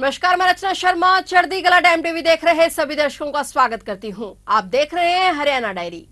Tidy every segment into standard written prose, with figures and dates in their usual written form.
नमस्कार, मैं रचना शर्मा चढ़दी कला टाइम टीवी देख रहे सभी दर्शकों का स्वागत करती हूं। आप देख रहे हैं हरियाणा डायरी।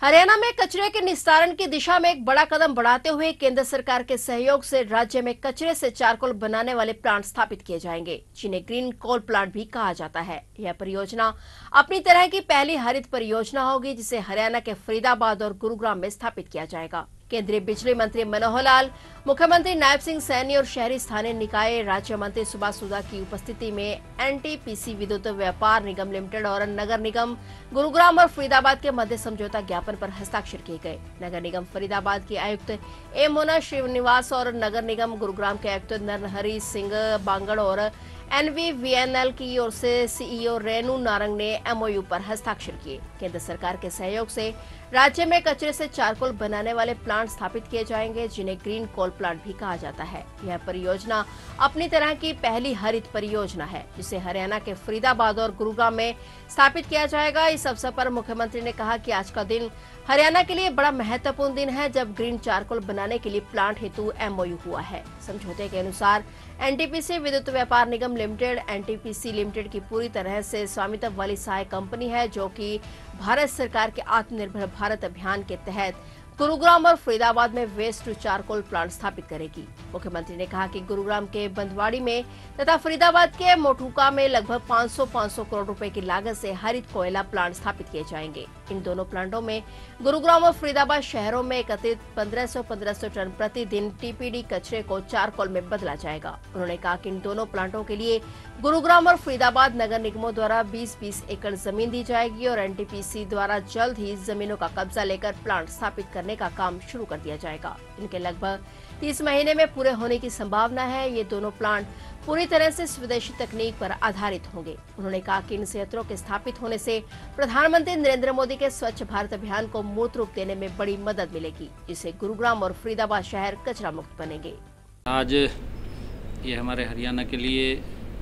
हरियाणा में कचरे के निस्तारण की दिशा में एक बड़ा कदम बढ़ाते हुए केंद्र सरकार के सहयोग से राज्य में कचरे से चारकोल बनाने वाले प्लांट स्थापित किए जाएंगे, जिन्हें ग्रीन कोल प्लांट भी कहा जाता है। यह परियोजना अपनी तरह की पहली हरित परियोजना होगी, जिसे हरियाणा के फरीदाबाद और गुरुग्राम में स्थापित किया जाएगा। केंद्रीय बिजली मंत्री मनोहर लाल, मुख्यमंत्री नायब सिंह सैनी और शहरी स्थानीय निकाय राज्य मंत्री सुभाष सुधा की उपस्थिति में एनटीपीसी विद्युत व्यापार निगम लिमिटेड और नगर निगम गुरुग्राम और फरीदाबाद के मध्य समझौता ज्ञापन पर हस्ताक्षर किए गए। नगर निगम फरीदाबाद के आयुक्त ए मोना श्रीनिवास और नगर निगम गुरुग्राम के आयुक्त नरहरि सिंह बांगड़ और NVVNL की ओर से CEO रेणु नारंग ने MOU पर हस्ताक्षर किए। केंद्र सरकार के सहयोग से राज्य में कचरे से चारकोल बनाने वाले प्लांट स्थापित किए जाएंगे, जिन्हें ग्रीन कोल प्लांट भी कहा जाता है। यह परियोजना अपनी तरह की पहली हरित परियोजना है, जिसे हरियाणा के फरीदाबाद और गुरुग्राम में स्थापित किया जाएगा। इस अवसर पर मुख्यमंत्री ने कहा कि आज का दिन हरियाणा के लिए बड़ा महत्वपूर्ण दिन है, जब ग्रीन चारकोल बनाने के लिए प्लांट हेतु MOU हुआ है। समझौते के अनुसार NTPC विद्युत व्यापार निगम लिमिटेड NTPC लिमिटेड की पूरी तरह से स्वामित्व वाली सहायक कंपनी है, जो कि भारत सरकार के आत्मनिर्भर भारत अभियान के तहत गुरुग्राम और फरीदाबाद में वेस्ट टू चारकोल प्लांट स्थापित करेगी। मुख्यमंत्री ने कहा कि गुरुग्राम के बंदवाड़ी में तथा फरीदाबाद के मोठुका में लगभग 500 करोड़ रुपए की लागत से हरित कोयला प्लांट स्थापित किए जाएंगे। इन दोनों प्लांटों में गुरुग्राम और फरीदाबाद शहरों में एकत्रित 1500 टन प्रतिदिन TPD कचरे को चारकोल में बदला जाएगा। उन्होंने कहा कि इन दोनों प्लांटों के लिए गुरुग्राम और फरीदाबाद नगर निगमों द्वारा 20-20 एकड़ जमीन दी जाएगी और NTPC द्वारा जल्द ही जमीनों का कब्जा लेकर प्लांट स्थापित करने का काम शुरू कर दिया जाएगा। इनके लगभग 30 महीने में पूरे होने की संभावना है। ये दोनों प्लांट पूरी तरह से स्वदेशी तकनीक पर आधारित होंगे। उन्होंने कहा कि इन संयंत्रों के स्थापित होने से प्रधानमंत्री नरेंद्र मोदी के स्वच्छ भारत अभियान को मूर्त रूप देने में बड़ी मदद मिलेगी, जिससे गुरुग्राम और फरीदाबाद शहर कचरा मुक्त बनेंगे। आज ये हमारे हरियाणा के लिए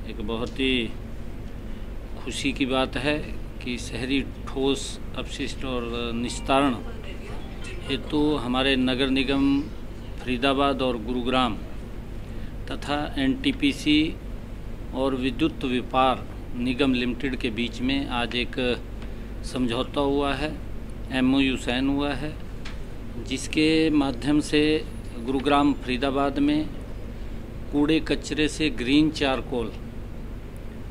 एक बहुत ही खुशी की बात है कि शहरी ठोस अपशिष्ट और निस्तारण हेतु हमारे नगर निगम फरीदाबाद और गुरुग्राम तथा NTPC और विद्युत व्यापार निगम लिमिटेड के बीच में आज एक समझौता हुआ है, MOU साइन हुआ है, जिसके माध्यम से गुरुग्राम फरीदाबाद में कूड़े कचरे से ग्रीन चारकोल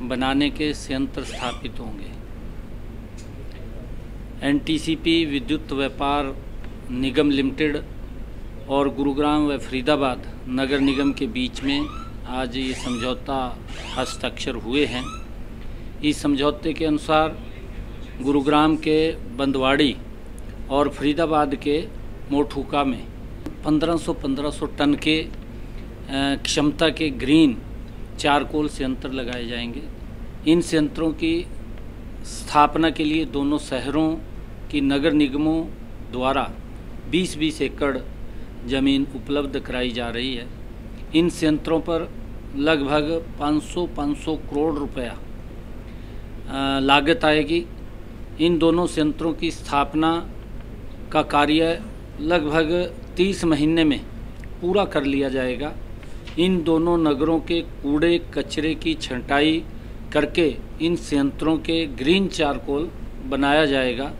बनाने के संयंत्र स्थापित होंगे। NTPC विद्युत व्यापार निगम लिमिटेड और गुरुग्राम व फरीदाबाद नगर निगम के बीच में आज ये समझौता हस्ताक्षर हुए हैं। इस समझौते के अनुसार गुरुग्राम के बंदवाड़ी और फरीदाबाद के मोठुका में 1500 टन के क्षमता के ग्रीन चारकोल संयंत्र लगाए जाएंगे। इन संयंत्रों की स्थापना के लिए दोनों शहरों की नगर निगमों द्वारा 20-20 एकड़ ज़मीन उपलब्ध कराई जा रही है। इन संयंत्रों पर लगभग 500 करोड़ रुपया लागत आएगी। इन दोनों संयंत्रों की स्थापना का कार्य लगभग 30 महीने में पूरा कर लिया जाएगा। इन दोनों नगरों के कूड़े कचरे की छंटाई करके इन संयंत्रों के ग्रीन चारकोल बनाया जाएगा।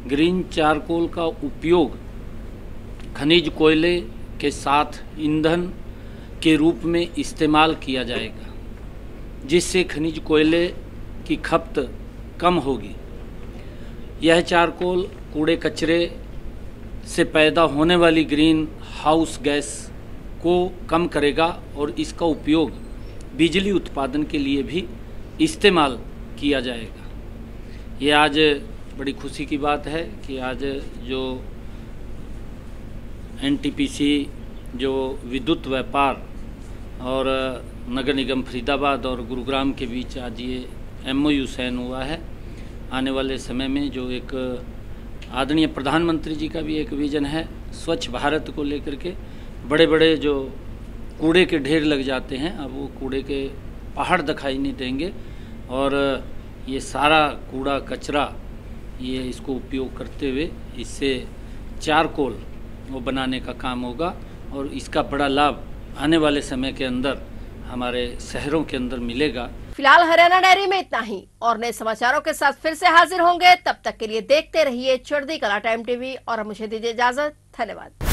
ग्रीन चारकोल का उपयोग खनिज कोयले के साथ ईंधन के रूप में इस्तेमाल किया जाएगा, जिससे खनिज कोयले की खपत कम होगी। यह चारकोल कूड़े कचरे से पैदा होने वाली ग्रीन हाउस गैस को कम करेगा और इसका उपयोग बिजली उत्पादन के लिए भी इस्तेमाल किया जाएगा। ये आज बड़ी खुशी की बात है कि आज जो NTPC जो विद्युत व्यापार और नगर निगम फरीदाबाद और गुरुग्राम के बीच आज ये MOU साइन हुआ है। आने वाले समय में जो एक आदरणीय प्रधानमंत्री जी का भी एक विज़न है, स्वच्छ भारत को लेकर के बड़े बड़े जो कूड़े के ढेर लग जाते हैं, अब वो कूड़े के पहाड़ दिखाई नहीं देंगे और ये सारा कूड़ा कचरा ये इसको उपयोग करते हुए इससे चारकोल वो बनाने का काम होगा और इसका बड़ा लाभ आने वाले समय के अंदर हमारे शहरों के अंदर मिलेगा। फिलहाल हरियाणा डायरी में इतना ही, और नए समाचारों के साथ फिर से हाजिर होंगे। तब तक के लिए देखते रहिए चढ़ती कला टाइम टीवी और मुझे दीजिए इजाजत। धन्यवाद।